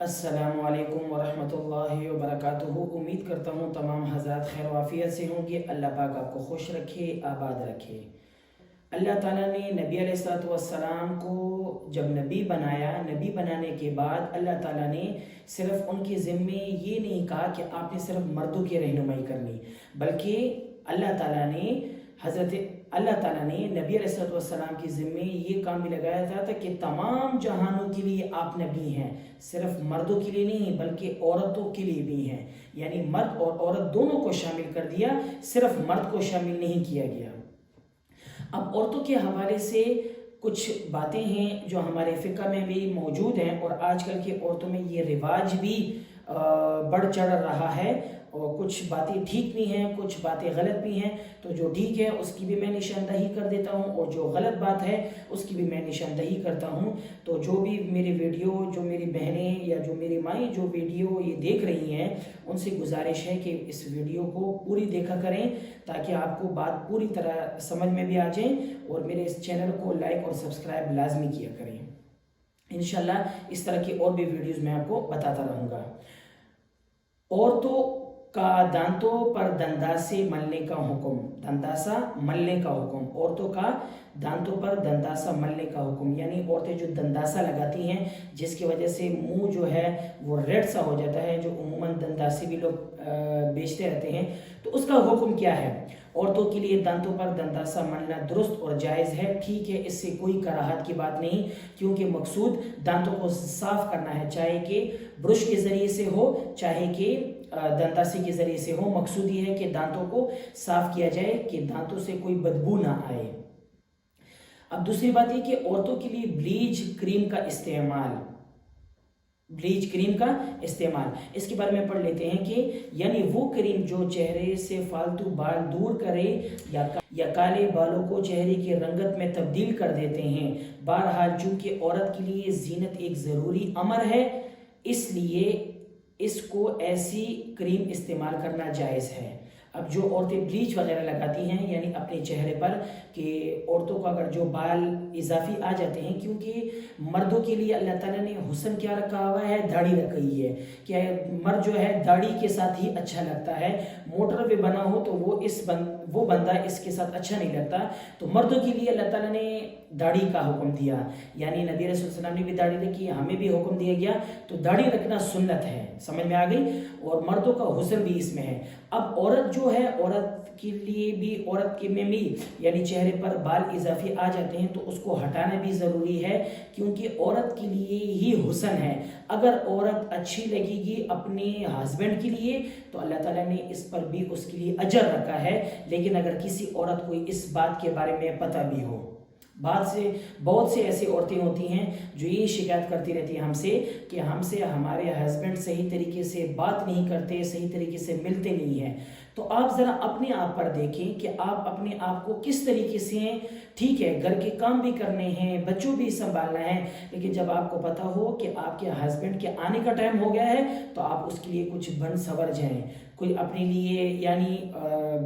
السلام علیکم ورحمۃ اللہ وبرکاتہ۔ امید کرتا ہوں تمام حضرات خیر و عافیت سے ہوں گے۔ اللہ پاک آپ کو خوش رکھے، آباد رکھے۔ اللہ تعالیٰ نے نبی علیہ الصلوۃ والسلام کو جب نبی بنایا، نبی بنانے کے بعد اللہ تعالیٰ نے صرف ان کے ذمے یہ نہیں کہا کہ آپ نے صرف مردوں کی رہنمائی کرنی، بلکہ اللہ تعالیٰ نے نبی علیہ الصلوۃ والسلام کے ذمے یہ کام بھی لگایا تھا کہ تمام جہانوں کے لیے آپ نبی ہیں، صرف مردوں کے لیے نہیں بلکہ عورتوں کے لیے بھی ہیں، یعنی مرد اور عورت دونوں کو شامل کر دیا، صرف مرد کو شامل نہیں کیا گیا۔ اب عورتوں کے حوالے سے کچھ باتیں ہیں جو ہمارے فقہ میں بھی موجود ہیں، اور آج کل کے عورتوں میں یہ رواج بھی بڑھ چڑھ رہا ہے، اور کچھ باتیں ٹھیک بھی ہیں، کچھ باتیں غلط بھی ہیں۔ تو جو ٹھیک ہے اس کی بھی میں نشاندہی کر دیتا ہوں، اور جو غلط بات ہے اس کی بھی میں نشاندہی کرتا ہوں۔ تو جو بھی میری ویڈیو، جو میری بہنیں یا جو میری مائیں جو ویڈیو یہ دیکھ رہی ہیں، ان سے گزارش ہے کہ اس ویڈیو کو پوری دیکھا کریں تاکہ آپ کو بات پوری طرح سمجھ میں بھی آ جائیں، اور میرے اس چینل کو لائک اور سبسکرائب لازمی کیا کریں۔ انشاءاللہ اس طرح کی اور بھی ویڈیوز میں آپ کو بتاتا رہوں گا۔ عورتوں کا دانتوں پر دنداسے ملنے کا حکم، دنداسا ملنے کا حکم، عورتوں کا دانتوں پر دنداسا ملنے کا حکم، یعنی عورتیں جو دنداسا لگاتی ہیں جس کی وجہ سے منہ جو ہے وہ ریڈ سا ہو جاتا ہے، جو عموماً دنداسے بھی لوگ بیچتے رہتے ہیں، تو اس کا حکم کیا ہے؟ عورتوں کے لیے دانتوں پر دنداسا ملنا درست اور جائز ہے، ٹھیک ہے، اس سے کوئی کراہت کی بات نہیں، کیونکہ مقصود دانتوں کو صاف کرنا ہے، چاہے کہ برش کے ذریعے سے ہو چاہے کہ دنداسے کے ذریعے سے ہو، مقصود یہ ہے کہ دانتوں کو صاف کیا جائے کہ دانتوں سے کوئی بدبو نہ آئے۔ اب دوسری بات یہ کہ عورتوں کے لیے بلیچ کریم کا استعمال، بلیچ کریم کا استعمال، اس کے بارے میں پڑھ لیتے ہیں کہ یعنی وہ کریم جو چہرے سے فالتو بال دور کرے یا کالے بالوں کو چہرے کی رنگت میں تبدیل کر دیتے ہیں۔ بہرحال چونکہ عورت کے لیے زینت ایک ضروری امر ہے، اس لیے اس کو ایسی کریم استعمال کرنا جائز ہے۔ اب جو عورتیں بلیچ وغیرہ لگاتی ہیں یعنی اپنے چہرے پر، کہ عورتوں کا اگر جو بال اضافی آ جاتے ہیں، کیونکہ مردوں کے لیے اللہ تعالیٰ نے حسن کیا رکھا ہوا ہے؟ داڑھی رکھی ہے، کہ مرد جو ہے داڑھی کے ساتھ ہی اچھا لگتا ہے، موٹر پہ بنا ہو تو وہ بندہ اس کے ساتھ اچھا نہیں لگتا، تو مردوں کے لیے اللہ تعالیٰ نے داڑھی کا حکم دیا، یعنی نبی رسول صلی اللہ علیہ وسلم نے بھی داڑھی رکھی، ہمیں بھی حکم دیا گیا، تو داڑھی رکھنا سنت ہے، سمجھ میں آ گئی، اور مردوں کا حسن بھی اس میں ہے۔ اب عورت جو ہے، عورت کے لیے بھی، عورت کے میں بھی یعنی چہرے پر بال اضافی آ جاتے ہیں تو اس کو ہٹانا بھی ضروری ہے، کیونکہ عورت کے لیے ہی حسن ہے۔ اگر عورت اچھی لگے گی اپنے ہسبینڈ کے لیے تو اللہ تعالیٰ نے اس پر بھی اس کے لیے اجر رکھا ہے، لیکن اگر کسی عورت کو اس بات کے بارے میں پتہ بھی ہو، بہت سے ایسی عورتیں ہوتی ہیں جو یہ شکایت کرتی رہتی ہیں ہم سے کہ ہم سے ہمارے ہسبینڈ صحیح طریقے سے بات نہیں کرتے، صحیح طریقے سے ملتے نہیں ہیں۔ تو آپ ذرا اپنے آپ پر دیکھیں کہ آپ اپنے آپ کو کس طریقے سے ہیں۔ ٹھیک ہے، گھر کے کام بھی کرنے ہیں، بچوں بھی سنبھالنا ہے، لیکن جب آپ کو پتہ ہو کہ آپ کے ہسبینڈ کے آنے کا ٹائم ہو گیا ہے تو آپ اس کے لیے کچھ بن سنور جائیں، کوئی اپنے لیے یعنی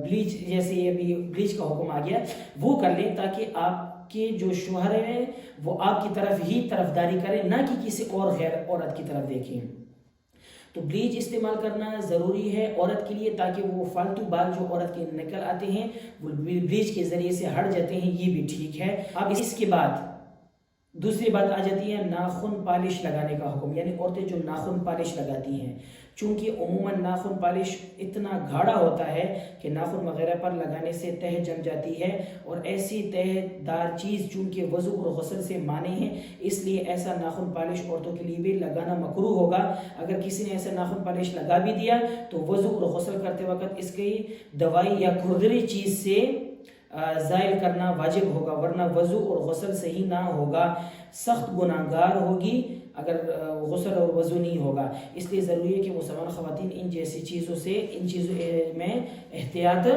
بلیچ، جیسے یہ بھی بلیچ کا حکم آ گیا، وہ کر لیں تاکہ آپ کہ جو شوہر ہیں وہ آپ کی طرف ہی طرفداری کریں، نہ کہ کسی اور غیر عورت کی طرف دیکھیں۔ تو بلیچ استعمال کرنا ضروری ہے عورت کے لیے، تاکہ وہ فالتو بال جو عورت کے نکل آتے ہیں وہ بلیچ کے ذریعے سے ہٹ جاتے ہیں، یہ بھی ٹھیک ہے۔ اب اس کے بعد دوسری بات آ جاتی ہے ناخن پالش لگانے کا حکم، یعنی عورتیں جو ناخن پالش لگاتی ہیں، چونکہ عموماً ناخن پالش اتنا گاڑھا ہوتا ہے کہ ناخن وغیرہ پر لگانے سے تہ جم جاتی ہے، اور ایسی تہ دار چیز چونکہ وضو اور غسل سے مانی ہے، اس لیے ایسا ناخن پالش عورتوں کے لیے بھی لگانا مکروہ ہوگا۔ اگر کسی نے ایسا ناخن پالش لگا بھی دیا تو وضو اور غسل کرتے وقت اس کی دوائی یا کھردری چیز سے زائل کرنا واجب ہوگا، ورنہ وضو اور غسل صحیح نہ ہوگا، سخت گناہگار ہوگی اگر غسل اور وضو نہیں ہوگا۔ اس لیے ضروری ہے کہ مسلمان خواتین ان جیسی چیزوں سے، ان چیزوں میں احتیاط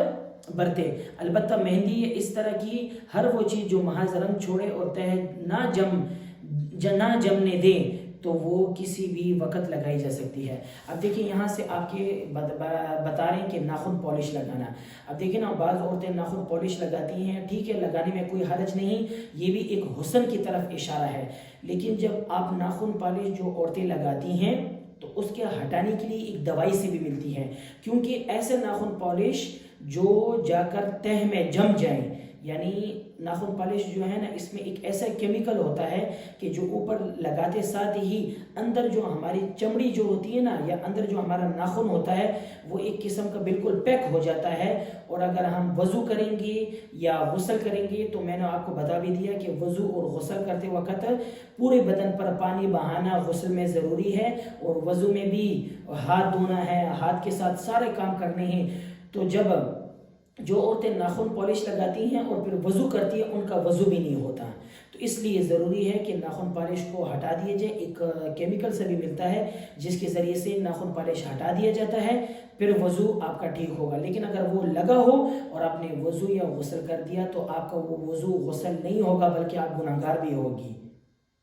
برتے۔ البتہ مہندی اس طرح کی ہر وہ چیز جو محض رنگ چھوڑے اور تہ نہ جمنے دے، تو وہ کسی بھی وقت لگائی جا سکتی ہے۔ اب دیکھیں یہاں سے آپ کے بتا رہے ہیں کہ ناخن پالش لگانا۔ اب دیکھیں نا، بعض عورتیں ناخن پالش لگاتی ہیں، ٹھیک ہے، لگانے میں کوئی حرج نہیں، یہ بھی ایک حسن کی طرف اشارہ ہے، لیکن جب آپ ناخن پالش جو عورتیں لگاتی ہیں تو اس کے ہٹانے کے لیے ایک دوائی سے بھی ملتی ہے، کیونکہ ایسے ناخن پالش جو جا کر تہ میں جم جائیں، یعنی ناخن پالش جو ہے نا، اس میں ایک ایسا کیمیکل ہوتا ہے کہ جو اوپر لگاتے ساتھ ہی اندر جو ہماری چمڑی جو ہوتی ہے نا، یا اندر جو ہمارا ناخن ہوتا ہے، وہ ایک قسم کا بالکل پیک ہو جاتا ہے۔ اور اگر ہم وضو کریں گے یا غسل کریں گے تو میں نے آپ کو بتا بھی دیا کہ وضو اور غسل کرتے وقت پورے بدن پر پانی بہانا غسل میں ضروری ہے، اور وضو میں بھی ہاتھ دھونا ہے، ہاتھ کے ساتھ سارے کام کرنے ہیں۔ تو جب جو عورتیں ناخن پالش لگاتی ہیں اور پھر وضو کرتی ہیں، ان کا وضو بھی نہیں ہوتا، تو اس لیے ضروری ہے کہ ناخن پالش کو ہٹا دیا جائے۔ ایک کیمیکل سے بھی ملتا ہے جس کے ذریعے سے ناخن پالش ہٹا دیا جاتا ہے، پھر وضو آپ کا ٹھیک ہوگا۔ لیکن اگر وہ لگا ہو اور آپ نے وضو یا غسل کر دیا تو آپ کا وہ وضو غسل نہیں ہوگا، بلکہ آپ گناہگار بھی ہوگی۔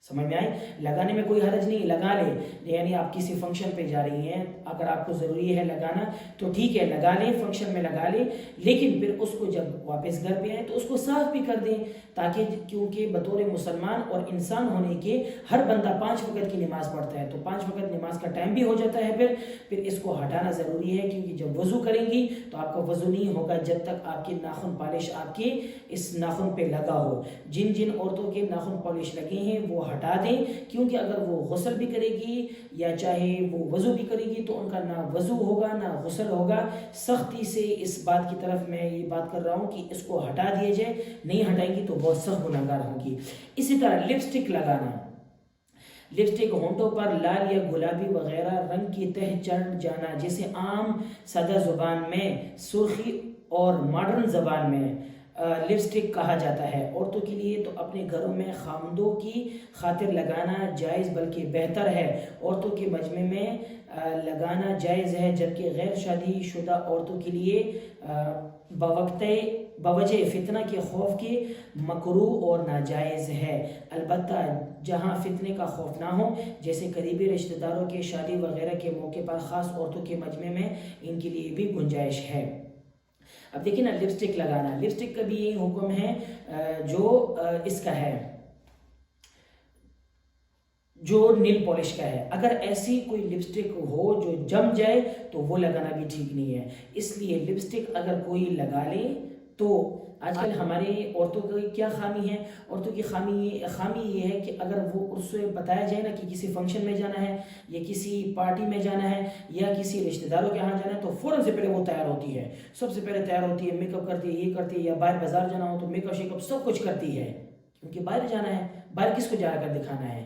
سمجھ میں آئی؟ لگانے میں کوئی حرج نہیں، لگا لیں، یعنی آپ کسی فنکشن پہ جا رہی ہیں، اگر آپ کو ضروری ہے لگانا تو ٹھیک ہے، لگا لیں، فنکشن میں لگا لیں، لیکن پھر اس کو جب واپس گھر پہ آئیں تو اس کو صاف بھی کر دیں، تاکہ کیونکہ بطور مسلمان اور انسان ہونے کے ہر بندہ 5 وقت کی نماز پڑھتا ہے، تو 5 وقت نماز کا ٹائم بھی ہو جاتا ہے، پھر اس کو ہٹانا ضروری ہے، کیونکہ جب وضو کریں گی تو آپ کا وضو نہیں ہوگا جب تک آپ کے ناخن پالش آپ کے اس ناخن پہ لگا ہو۔ جن جن عورتوں کے ناخن پالش لگے ہیں وہ ہٹا دیں، کیونکہ اگر وہ غسل بھی کرے گی یا چاہے وہ وضو بھی کرے گی تو ان کا نہ وضو ہوگا نہ غسل ہوگا۔ سختی سے اس بات کی طرف میں یہ بات کر رہا ہوں کہ اس کو ہٹا دیا جائے، نہیں ہٹائیں گی تو بہت سخت گناہگار ہوگی۔ اسی طرح لپسٹک لگانا، لپسٹک ہونٹوں پر لال یا گلابی وغیرہ رنگ کی تہ چڑھ جانا، جسے عام سادہ زبان میں سرخی اور ماڈرن زبان میں لپسٹک کہا جاتا ہے۔ عورتوں کے لیے تو اپنے گھروں میں خامدوں کی خاطر لگانا جائز بلکہ بہتر ہے، عورتوں کے مجمع میں لگانا جائز ہے، جبکہ غیر شادی شدہ عورتوں کے لیے بوجہ فتنہ کے خوف کے مکروہ اور ناجائز ہے، البتہ جہاں فتنے کا خوف نہ ہو، جیسے قریبی رشتہ داروں کے شادی وغیرہ کے موقع پر، خاص عورتوں کے مجمع میں ان کے لیے بھی گنجائش ہے۔ اب دیکھیں نا، لپسٹک لگانا، لپسٹک کا بھی یہی حکم ہے جو اس کا ہے، جو نیل پالش کا ہے۔ اگر ایسی کوئی لپسٹک ہو جو جم جائے تو وہ لگانا بھی ٹھیک نہیں ہے، اس لیے لپسٹک اگر کوئی لگا لے تو آج کل ہمارے عورتوں کی کیا خامی ہے؟ عورتوں کی خامی یہ ہے کہ اگر وہ اس سے بتایا جائے نا کہ کسی فنکشن میں جانا ہے یا کسی پارٹی میں جانا ہے یا کسی رشتہ داروں کے ہاں جانا ہے تو فوراً سے پہلے وہ تیار ہوتی ہے، سب سے پہلے تیار ہوتی ہے، میک اپ کرتی ہے، یہ کرتی ہے، یا باہر بازار جانا ہو تو میک اپ شیک اپ سب کچھ کرتی ہے، کیونکہ باہر جانا ہے، باہر کس کو جا کر دکھانا ہے۔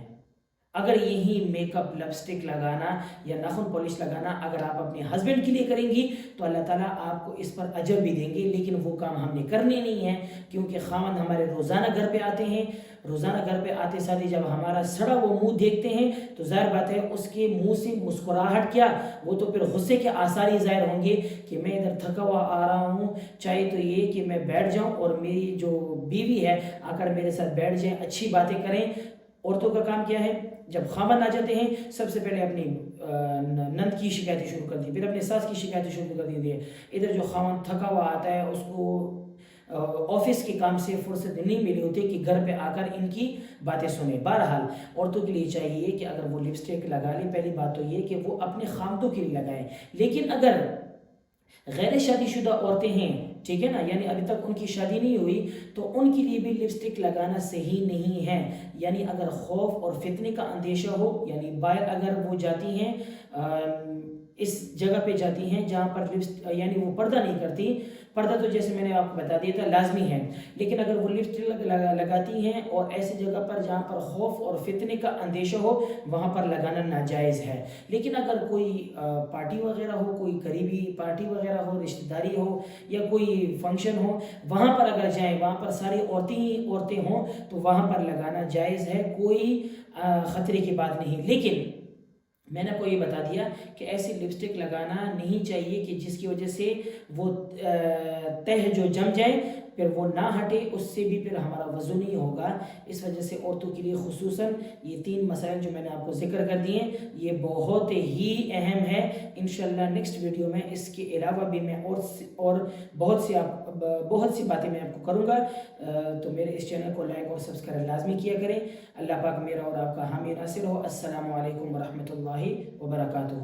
اگر یہی میک اپ، لپسٹک لگانا یا ناخن پالش لگانا اگر آپ اپنے ہسبینڈ کے لیے کریں گی تو اللہ تعالیٰ آپ کو اس پر اجر بھی دیں گے، لیکن وہ کام ہم نے کرنے نہیں ہے، کیونکہ خاوند ہمارے روزانہ گھر پہ آتے ہیں، روزانہ گھر پہ آتے ساتھ ہی جب ہمارا سڑا وہ منہ دیکھتے ہیں تو ظاہر بات ہے اس کے منہ سے مسکراہٹ کیا، وہ تو پھر غصے کے آثار ہی ظاہر ہوں گے کہ میں ادھر تھکا ہوا آ رہا ہوں، چاہے تو یہ کہ میں بیٹھ جاؤں اور میری جو بیوی ہے آ کر میرے ساتھ بیٹھ جائیں، اچھی باتیں کریں۔ عورتوں کا کام کیا ہے؟ جب خاوند آ جاتے ہیں سب سے پہلے اپنی نند کی شکایتیں شروع کر دی، پھر اپنے ساس کی شکایتیں شروع کر دی، ادھر جو خاوند تھکا ہوا آتا ہے اس کو آفس کے کام سے فرصت نہیں ملی ہوتی کہ گھر پہ آ کر ان کی باتیں سنیں۔ بہرحال عورتوں کے لیے چاہیے کہ اگر وہ لپسٹک لگا لیں، پہلی بات تو یہ کہ وہ اپنے خامدوں کے لیے لگائیں، لیکن اگر غیر شادی شدہ عورتیں ہیں، ٹھیک ہے نا، یعنی ابھی تک ان کی شادی نہیں ہوئی تو ان کے لیے بھی لپسٹک لگانا صحیح نہیں ہے، یعنی اگر خوف اور فتنے کا اندیشہ ہو، یعنی باہر اگر وہ جاتی ہیں اس جگہ پہ جاتی ہیں جہاں پر یعنی وہ پردہ نہیں کرتی، پردہ تو جیسے میں نے آپ کو بتا دیا تھا لازمی ہے، لیکن اگر وہ لپسٹک لگاتی ہیں اور ایسی جگہ پر جہاں پر خوف اور فتنے کا اندیشہ ہو وہاں پر لگانا ناجائز ہے۔ لیکن اگر کوئی پارٹی وغیرہ ہو، کوئی قریبی پارٹی وغیرہ ہو، رشتہ داری ہو یا کوئی فنکشن ہو، وہاں پر اگر جائیں، وہاں پر ساری عورتیں ہوں تو وہاں پر لگانا جائز ہے، کوئی خطرے کی بات نہیں۔ لیکن میں نے کو یہ بتا دیا کہ ایسی لپسٹک لگانا نہیں چاہیے کہ جس کی وجہ سے وہ تہ جو جم جائے پھر وہ نہ ہٹے اس سے بھی پھر ہمارا وضو نہیں ہوگا. اس وجہ سے عورتوں کے لیے خصوصاً یہ 3 مسائل جو میں نے آپ کو ذکر کر دیے یہ بہت ہی اہم ہے. انشاءاللہ نیکسٹ ویڈیو میں اس کے علاوہ بھی میں اور بہت سی باتیں میں آپ کو کروں گا. تو میرے اس چینل کو لائک اور سبسکرائب لازمی کیا کریں. اللہ پاک میرا اور آپ کا حامی ناصر ہو. السلام علیکم ورحمۃ اللہ وبرکاتہ.